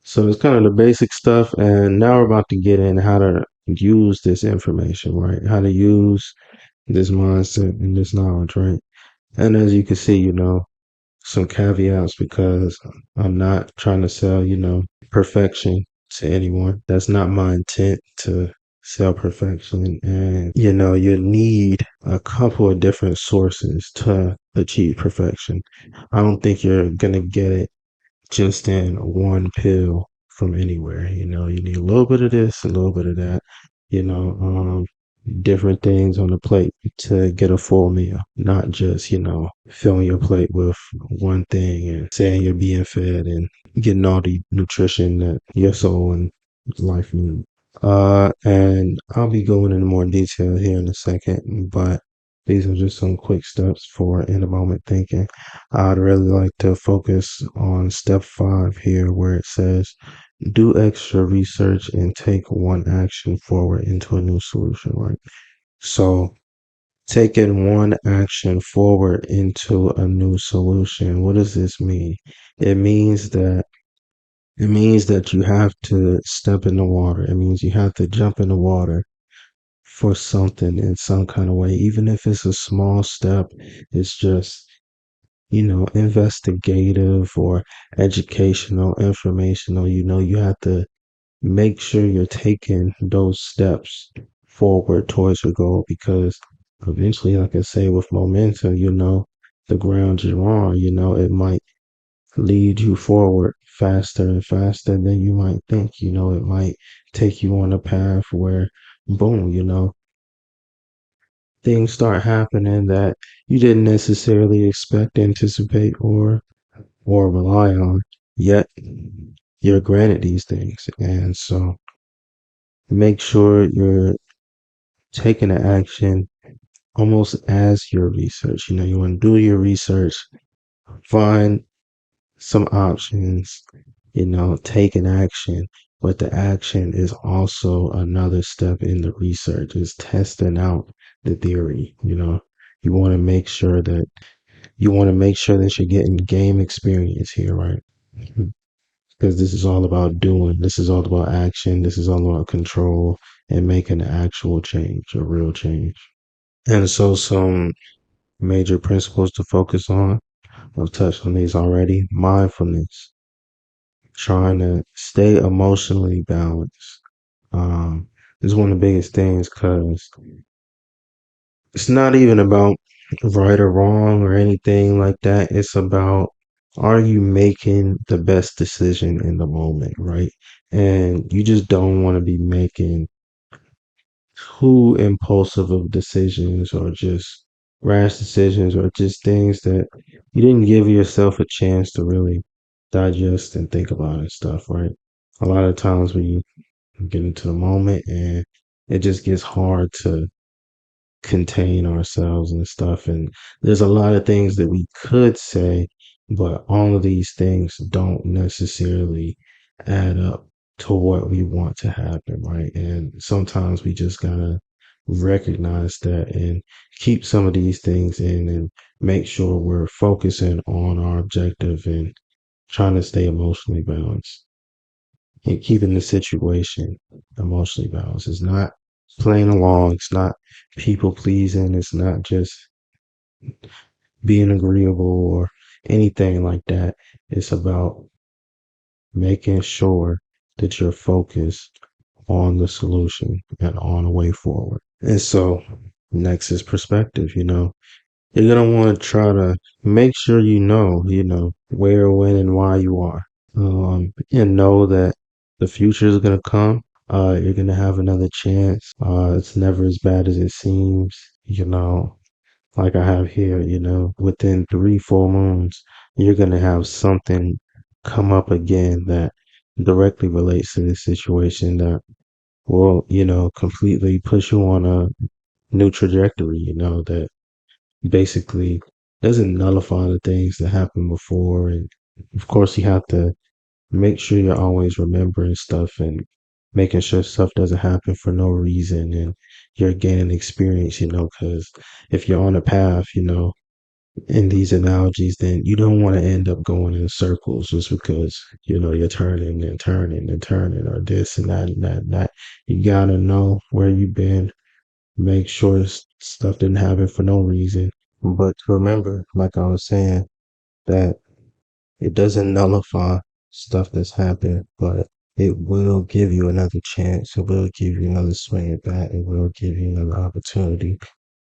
So it's kind of the basic stuff, and now we're about to get in how to use this information, right? How to use this mindset and this knowledge, right? And as you can see, some caveats because I'm not trying to sell, perfection to anyone. That's not my intent to sell perfection. And, you need a couple of different sources to achieve perfection. I don't think you're going to get it just in one pill from anywhere. You need a little bit of this, a little bit of that, you know, um, different things on the plate to get a full meal, not just, filling your plate with one thing and saying you're being fed and getting all the nutrition that your soul and life need. And I'll be going into more detail here in a second, but these are just some quick steps for in the moment thinking. I'd really like to focus on step 5 here, where it says, do extra research and take one action forward into a new solution, right? So, taking one action forward into a new solution, what does this mean? It means that it means that you have to step in the water. It means you have to jump in the water for something in some kind of way, even if it's a small step. It's just, investigative or educational, informational. You have to make sure you're taking those steps forward towards your goal, because eventually, like I say, with momentum, the ground you're on, it might lead you forward faster and faster than you might think. It might take you on a path where, boom, things start happening that you didn't necessarily expect, anticipate, or rely on. Yet you're granted these things. And so make sure you're taking the action almost as your research. You want to do your research, find some options, take an action. But the action is also another step in the research, is testing out the theory. You want to make sure that you're getting game experience here, right? Because this is all about doing. This is all about action. This is all about control and making an actual change, a real change. And so some major principles to focus on. I've touched on these already. Mindfulness, trying to stay emotionally balanced. Is one of the biggest things, because it's not even about right or wrong or anything like that. It's about, are you making the best decision in the moment, right? And you just don't want to be making too impulsive of decisions, or just rash decisions, or just things that you didn't give yourself a chance to really digest and think about and stuff, right? A lot of times when you get into the moment, and it just gets hard to contain ourselves and stuff. And there's a lot of things that we could say, but all of these things don't necessarily add up to what we want to happen, right? And sometimes we just gotta recognize that and keep some of these things in, and make sure we're focusing on our objective and trying to stay emotionally balanced and keeping the situation emotionally balanced. It's not playing along. It's not people pleasing. It's not just being agreeable or anything like that. It's about making sure that you're focused on the solution and on a way forward. And so next is perspective. You're going to want to try to make sure where, when, and why you are. And know that the future is going to come. You're going to have another chance. It's never as bad as it seems. Like I have here, within 3 full moons, you're going to have something come up again that directly relates to this situation, that will, completely push you on a new trajectory, that basically doesn't nullify the things that happened before. And of course, you have to make sure you're always remembering stuff and making sure stuff doesn't happen for no reason, and you're gaining experience, because if you're on a path, in these analogies, then you don't want to end up going in circles just because you're turning and turning and turning, or this and that and that and that. You gotta know where you've been. Make sure stuff didn't happen for no reason. But remember, like I was saying, that it doesn't nullify stuff that's happened, but it will give you another chance. It will give you another swing at bat. It will give you another opportunity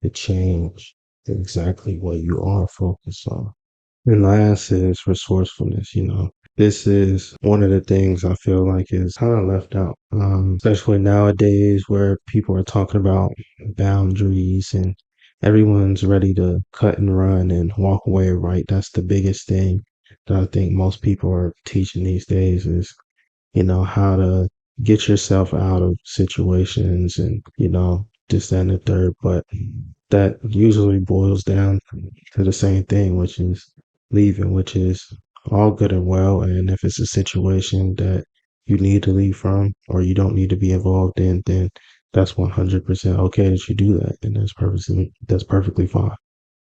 to change exactly what you are focused on. And last is resourcefulness. This is one of the things I feel like is kind of left out, especially nowadays where people are talking about boundaries and everyone's ready to cut and run and walk away, right? That's the biggest thing that I think most people are teaching these days is how to get yourself out of situations and, this, that, and the third. But that usually boils down to the same thing, which is leaving, which is all good and well. And if it's a situation that you need to leave from or you don't need to be involved in, then that's 100% okay that you do that. And that's perfectly fine.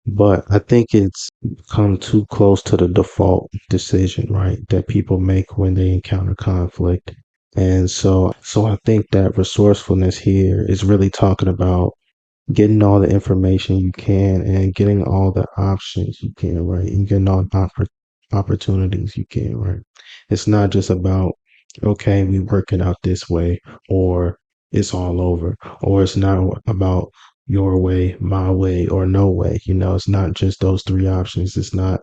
But I think it's come too close to the default decision, right, that people make when they encounter conflict. And so I think that resourcefulness here is really talking about getting all the information you can and getting all the options you can, right? And getting all the opportunities you can, right? It's not just about, okay, we work it out this way, or it's all over, or it's not about your way, my way, or no way. It's not just those three options. It's not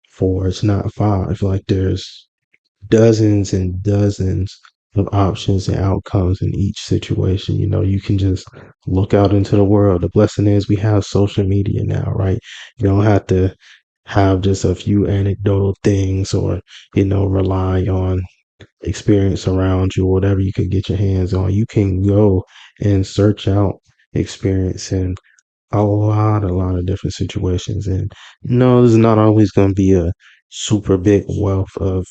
four, it's not five. Like there's dozens and dozens of options and outcomes in each situation. You can just look out into the world. The blessing is we have social media now, right? You don't have to have just a few anecdotal things or, rely on experience around you or whatever you can get your hands on. You can go and search out experience in a lot of different situations. And no, there's not always going to be a super big wealth of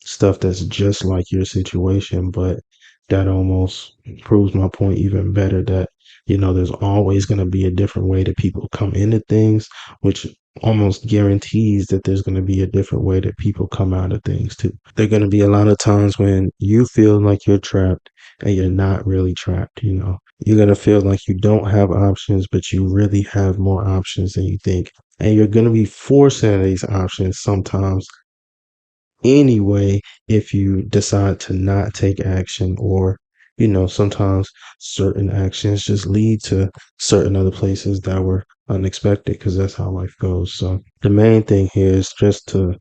stuff that's just like your situation, but that almost proves my point even better that, there's always going to be a different way that people come into things, which almost guarantees that there's going to be a different way that people come out of things too. There are going to be a lot of times when you feel like you're trapped and you're not really trapped. You're going to feel like you don't have options, but you really have more options than you think. And you're going to be forced into these options sometimes anyway if you decide to not take action, or sometimes certain actions just lead to certain other places that were unexpected, because that's how life goes. So the main thing here is just to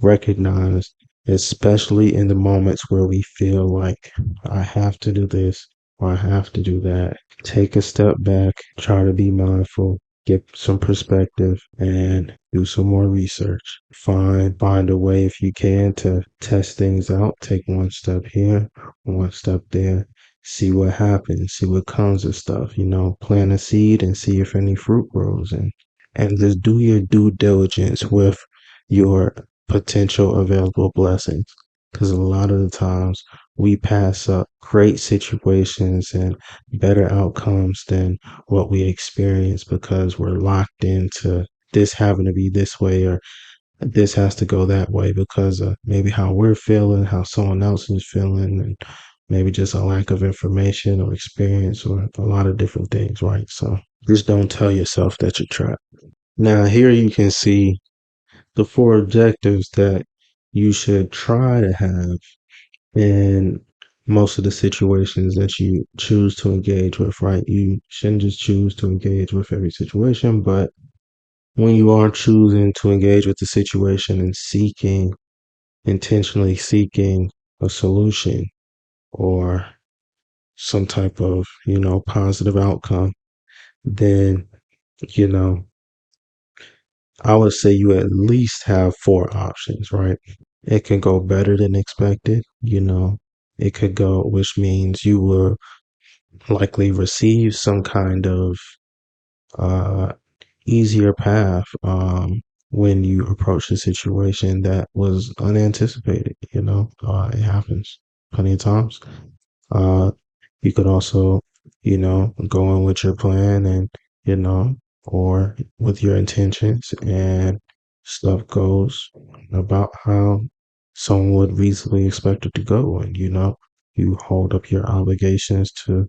recognize, especially in the moments where we feel like I have to do this or I have to do that, take a step back, try to be mindful, get some perspective, and do some more research. Find a way if you can to test things out. Take one step here, one step there. See what happens, see what comes of stuff, plant a seed and see if any fruit grows, and just do your due diligence with your potential available blessings. Because a lot of the times we pass up great situations and better outcomes than what we experience because we're locked into this having to be this way, or this has to go that way because of maybe how we're feeling, how someone else is feeling, and maybe just a lack of information or experience or a lot of different things, right? So just don't tell yourself that you're trapped. Now, here you can see the four objectives that you should try to have in most of the situations that you choose to engage with, right? You shouldn't just choose to engage with every situation, but when you are choosing to engage with the situation and intentionally seeking a solution or some type of, positive outcome, then, you know, I would say you at least have four options, right? It can go better than expected, It could go, which means you will likely receive some kind of uh, easier path when you approach the situation that was unanticipated. It happens plenty of times. Uh, you could also, go in with your plan and, you know, or with your intentions, and stuff goes about how someone would reasonably expect it to go. And, you hold up your obligations to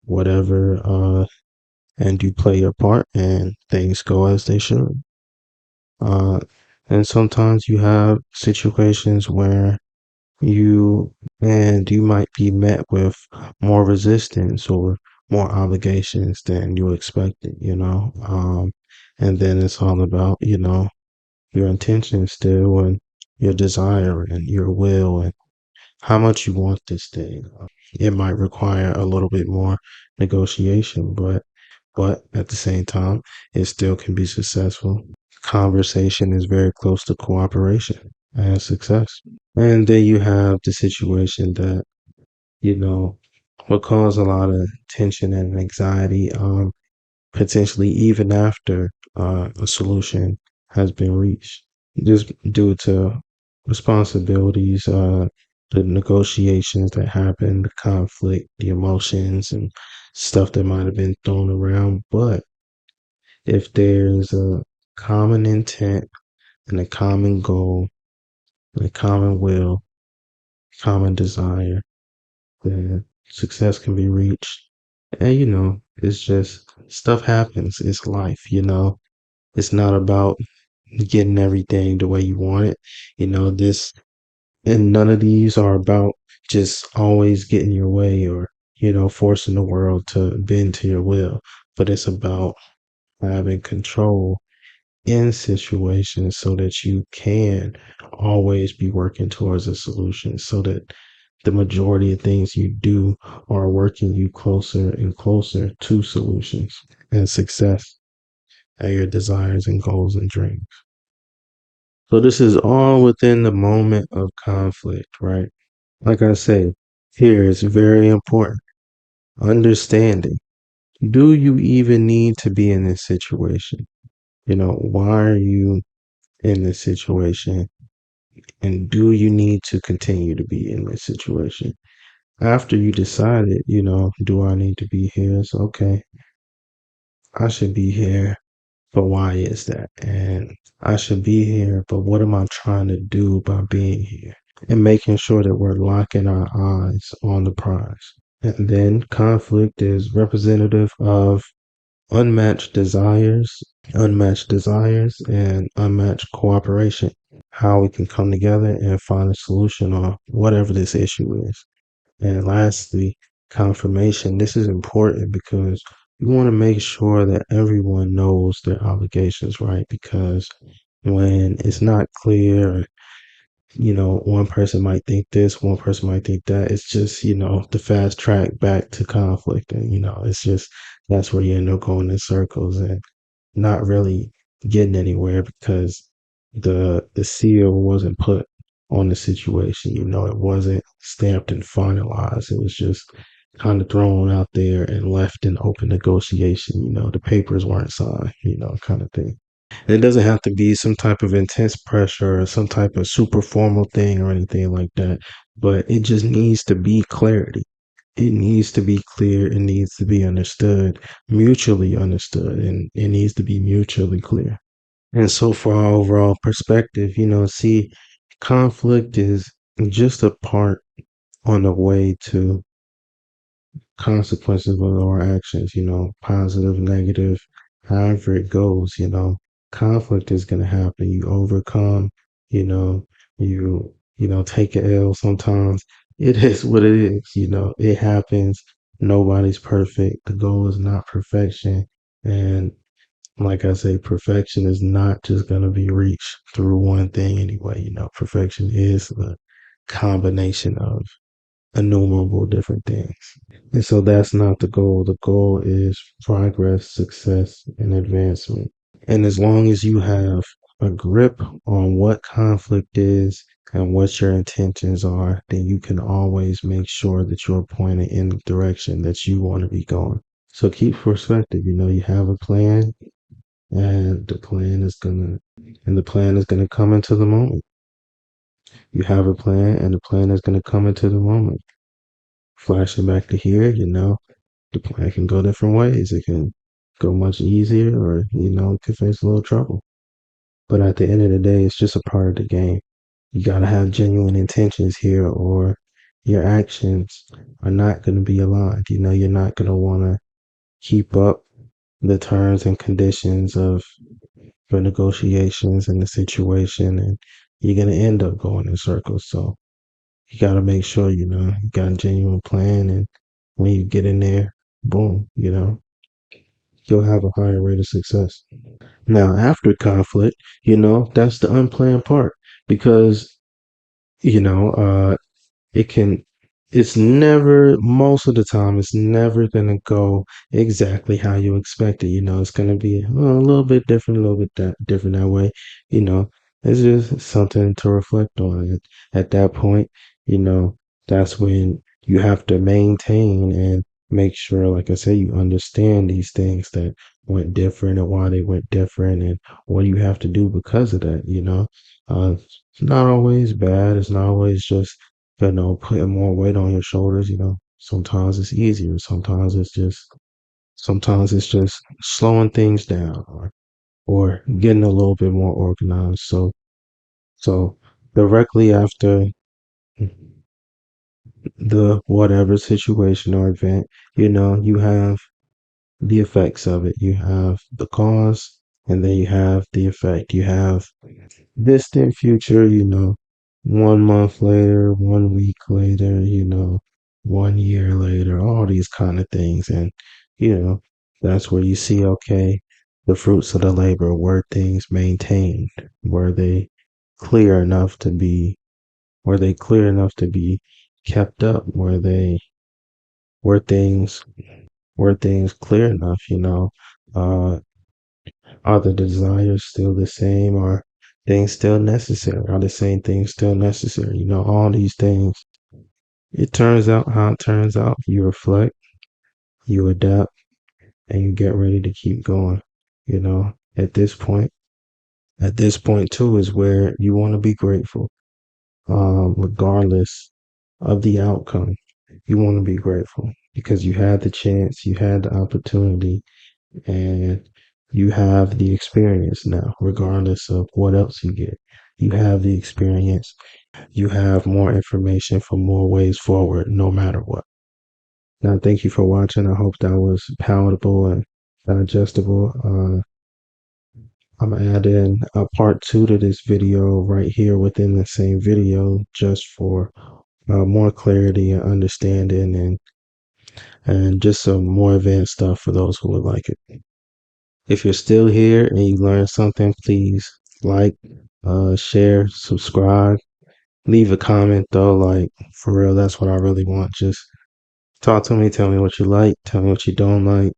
whatever, and you play your part, and things go as they should. Uh, and sometimes you have situations where you might be met with more resistance or more obligations than you expected, and then it's all about, your intention still, and your desire and your will, and how much you want this thing. It might require a little bit more negotiation, but at the same time, it still can be successful. Conversation is very close to cooperation and success. And then you have the situation that, you know, will cause a lot of tension and anxiety, potentially even after a solution has been reached, just due to responsibilities, the negotiations that happen, the conflict, the emotions, and stuff that might have been thrown around. But if there's a common intent and a common goal and a common will, common desire, then success can be reached. And it's just stuff happens. It's life, It's not about getting everything the way you want it. This and none of these are about just always getting your way, or, forcing the world to bend to your will. But it's about having control in situations so that you can always be working towards a solution, so that the majority of things you do are working you closer and closer to solutions and success and your desires and goals and dreams. So this is all within the moment of conflict, right? Like I say, here is very important. Understanding. Do you even need to be in this situation? Why are you in this situation? And do you need to continue to be in this situation? After you decided, do I need to be here? It's okay. I should be here, but why is that? And I should be here, but what am I trying to do by being here? And making sure that we're locking our eyes on the prize. And then conflict is representative of unmatched desires, and unmatched cooperation. How we can come together and find a solution on whatever this issue is. And lastly, confirmation. This is important because you want to make sure that everyone knows their obligations, right? Because when it's not clear, one person might think this, one person might think that. It's just, the fast track back to conflict. And, it's just, that's where you end up going in circles and not really getting anywhere, because the seal wasn't put on the situation. It wasn't stamped and finalized. It was just kind of thrown out there and left in open negotiation. The papers weren't signed, kind of thing. It doesn't have to be some type of intense pressure or some type of super formal thing or anything like that, but it just needs to be clarity. It needs to be clear. It needs to be understood, mutually understood, and it needs to be mutually clear. And so, for our overall perspective, see, conflict is just a part on the way to consequences of our actions, positive, negative, however it goes, conflict is going to happen. You overcome, you know, take a L sometimes. It is what it is, it happens. Nobody's perfect. The goal is not perfection. And like I say, perfection is not just going to be reached through one thing anyway. Perfection is the combination of innumerable different things. And so that's not the goal. The goal is progress, success, and advancement. And as long as you have a grip on what conflict is and what your intentions are, then you can always make sure that you're pointed in the direction that you want to be going. So keep perspective. You have a plan, and the plan is gonna come into the moment. You have a plan, and the plan is gonna come into the moment. Flashing back to here, the plan can go different ways. It can go much easier, or it could face a little trouble. But at the end of the day, it's just a part of the game. You gotta have genuine intentions here, or your actions are not going to be aligned. You're not going to want to keep up the terms and conditions of the negotiations and the situation, and you're going to end up going in circles. So you got to make sure, you got a genuine plan. And when you get in there, boom, you'll have a higher rate of success. Now, after conflict, that's the unplanned part because, you know, it can it's never most of the time it's never gonna go exactly how you expect it. It's gonna be a little bit different, a little bit different that way. you know it's just something to reflect on at that point. you know that's when you have to maintain and make sure, like I said, you understand these things that went different and why they went different, and what you have to do because of that. It's not always bad. It's not always just putting more weight on your shoulders. Sometimes it's easier. Sometimes it's just slowing things down, or getting a little bit more organized. So directly after the whatever situation or event, you have the effects of it. You have the cause, and then you have the effect. You have distant future, 1 month later, 1 week later, 1 year later, all these kind of things. And, you know, that's where you see, okay, the fruits of the labor. Were things maintained? Were they clear enough to be, were they clear enough to be kept up? Were things, were things clear enough, uh, are the desires still the same? Are things still necessary? Are the same things still necessary? All these things. It turns out how it turns out. You reflect, you adapt, and you get ready to keep going. At this point, too, is where you want to be grateful, regardless of the outcome. You want to be grateful because you had the chance, you had the opportunity, and you have the experience now, regardless of what else you get. You have the experience. You have more information for more ways forward, no matter what. Now, thank you for watching. I hope that was palatable and digestible. I'm gonna add in a part 2 to this video right here within the same video, just for more clarity and understanding, and just some more advanced stuff for those who would like it. If you're still here and you learned something, please like, share, subscribe, leave a comment though. Like, for real, that's what I really want. Just talk to me, tell me what you like, tell me what you don't like.